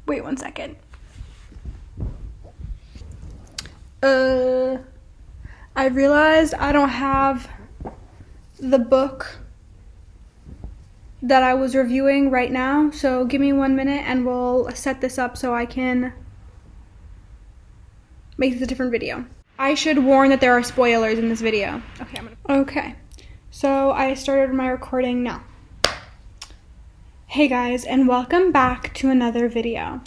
Wait 1 second. I realized I don't have the book that I was reviewing right now, so give me 1 minute and we'll set this up so I can make this a different video. I should warn that there are spoilers in this video. Okay, so I started my recording now. Hey guys, and welcome back to another video.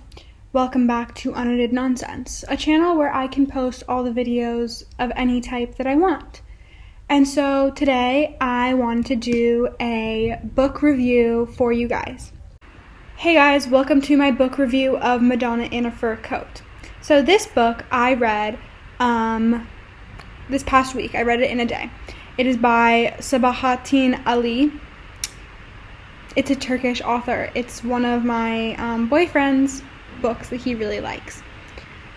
Welcome back to Unedited Nonsense, a channel where I can post all the videos of any type that I want. And so today I wanted to do a book review for you guys. Hey guys, welcome to my book review of Madonna in a Fur Coat. So this book I read this past week. I read it in a day. It is by Sabahattin Ali. It's a Turkish author. It's one of my boyfriend's books that he really likes.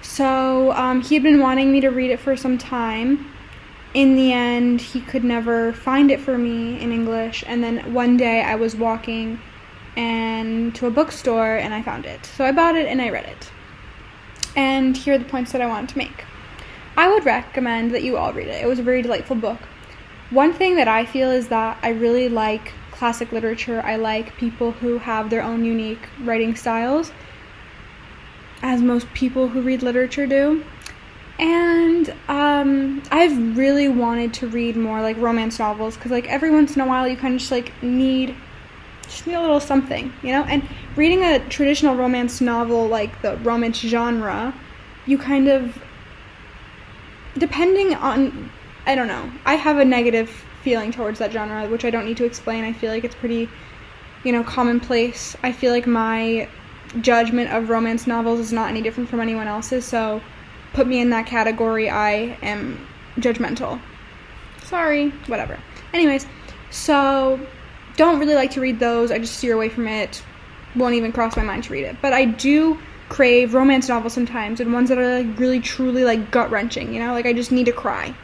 So he had been wanting me to read it for some time. In the end, he could never find it for me in English. And then one day I was walking to a bookstore and I found it. So I bought it and I read it. And here are the points that I wanted to make. I would recommend that you all read it. It was a very delightful book. One thing that I feel is that I really like classic literature. I like people who have their own unique writing styles, as most people who read literature do. And I've really wanted to read more like romance novels, because like every once in a while you kind of just need a little something, you know? And reading a traditional romance novel, like the romance genre, you kind of, depending on, I don't know, I have a negative feeling towards that genre, which I don't need to explain. I feel like it's pretty, commonplace. I feel like my judgment of romance novels is not any different from anyone else's, so put me in that category, I am judgmental. Sorry, whatever. Anyways, so don't really like to read those. I just steer away from it. Won't even cross my mind to read it. But I do crave romance novels sometimes, and ones that are really truly gut-wrenching, I just need to cry.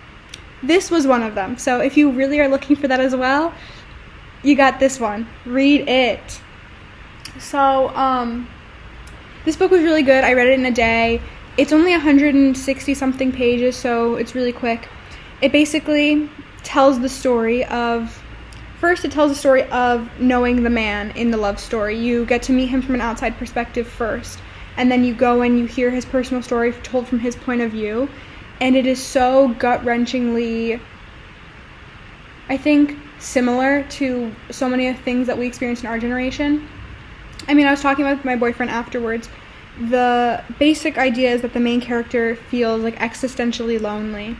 This was one of them. So if you really are looking for that as well, you got this one. Read it. So this book was really good. I read it in a day. It's only 160 something pages, so it's really quick. It basically tells the story of knowing the man in the love story. You get to meet him from an outside perspective first, and then you go and you hear his personal story told from his point of view. And it is so gut-wrenchingly, I think, similar to so many of the things that we experience in our generation. I mean, I was talking with my boyfriend afterwards. The basic idea is that the main character feels existentially lonely.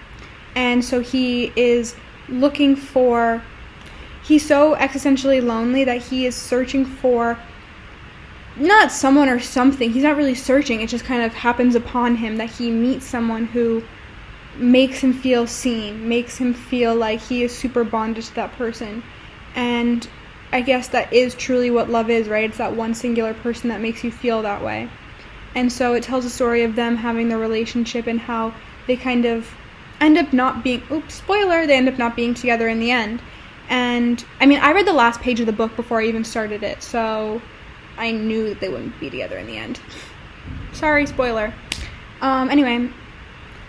And so he's so existentially lonely that he is searching for not someone or something. He's not really searching. It just kind of happens upon him that he meets someone who makes him feel seen, makes him feel like he is super bonded to that person. And I guess that is truly what love is, right? It's that one singular person that makes you feel that way. And so it tells a story of them having their relationship and how they kind of end up not being, they end up not being together in the end. And I mean, I read the last page of the book before I even started it, so I knew that they wouldn't be together in the end. Sorry, spoiler. Anyway,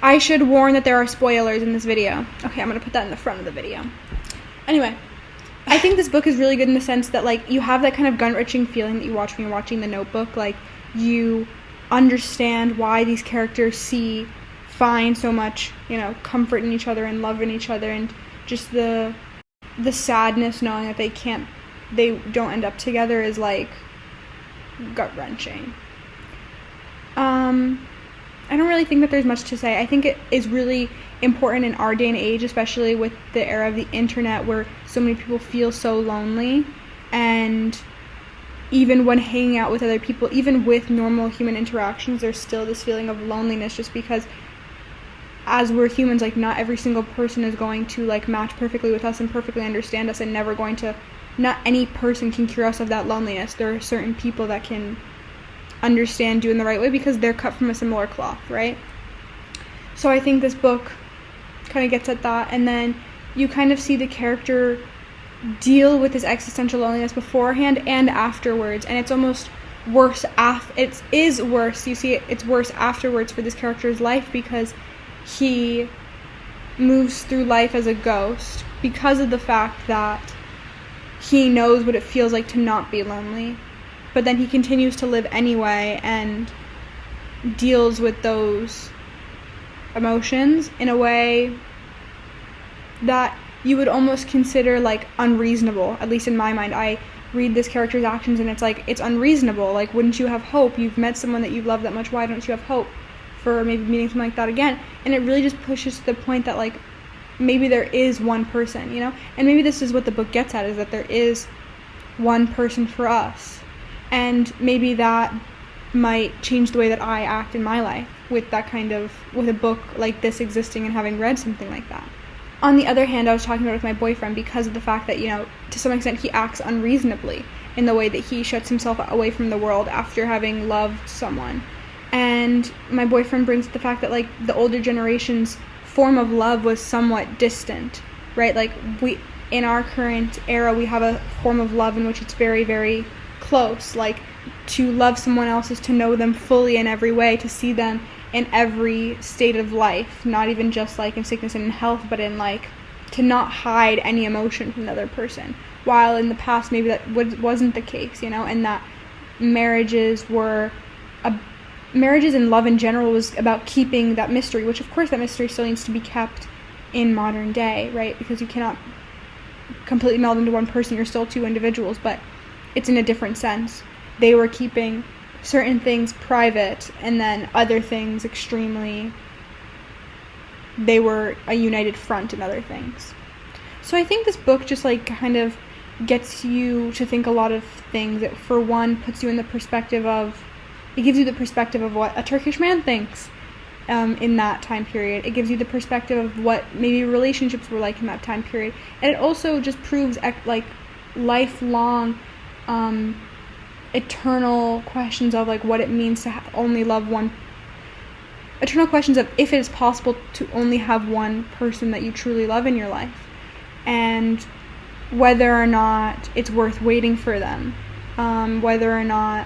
I should warn that there are spoilers in this video. Okay, I'm going to put that in the front of the video. Anyway, I think this book is really good in the sense that, you have that kind of gut-wrenching feeling that you watch when you're watching The Notebook. You understand why these characters find so much, comfort in each other and love in each other, and just the sadness knowing that they don't end up together is, gut-wrenching. I don't really think that there's much to say. I think it is really important in our day and age, especially with the era of the internet where so many people feel so lonely. And even when hanging out with other people, even with normal human interactions, there's still this feeling of loneliness, just because as we're humans, not every single person is going to match perfectly with us and perfectly understand us, and not any person can cure us of that loneliness. There are certain people that can understand you in the right way because they're cut from a similar cloth, right? So I think this book kind of gets at that, and then you kind of see the character deal with his existential loneliness beforehand and afterwards, and it's almost it is worse. You see, it's worse afterwards for this character's life because he moves through life as a ghost because of the fact that he knows what it feels like to not be lonely, but then he continues to live anyway and deals with those emotions in a way that you would almost consider like unreasonable. At least in my mind, I read this character's actions and it's like, it's unreasonable. Like, wouldn't you have hope? You've met someone that you love that much. Why don't you have hope for maybe meeting something like that again? And it really just pushes to the point that like maybe there is one person, you know? And maybe this is what the book gets at, is that there is one person for us. And maybe that might change the way that I act in my life with a book like this existing and having read something like that. On the other hand, I was talking about it with my boyfriend because of the fact that, you know, to some extent he acts unreasonably in the way that he shuts himself away from the world after having loved someone. And my boyfriend brings the fact that, like, the older generation's form of love was somewhat distant, right? Like, in our current era, we have a form of love in which it's very, very close. Like, to love someone else is to know them fully in every way, to see them in every state of life, not even just like in sickness and in health, but in like to not hide any emotion from the other person. While in the past maybe that wasn't the case, you know, and that marriages and love in general was about keeping that mystery, which of course that mystery still needs to be kept in modern day, right? Because you cannot completely meld into one person, you're still two individuals, but it's in a different sense. They were keeping certain things private, and then other things they were a united front in other things. So I think this book just like kind of gets you to think a lot of things. It, for one, puts you in the perspective of, it gives you the perspective of what a Turkish man thinks in that time period. It gives you the perspective of what maybe relationships were like in that time period. And it also just proves like lifelong eternal questions of like what it means to only love one, eternal questions of if it is possible to only have one person that you truly love in your life, and whether or not it's worth waiting for them, whether or not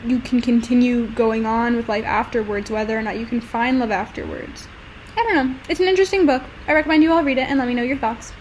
you can continue going on with life afterwards, whether or not you can find love afterwards. I don't know. It's an interesting book. I recommend you all read it and let me know your thoughts.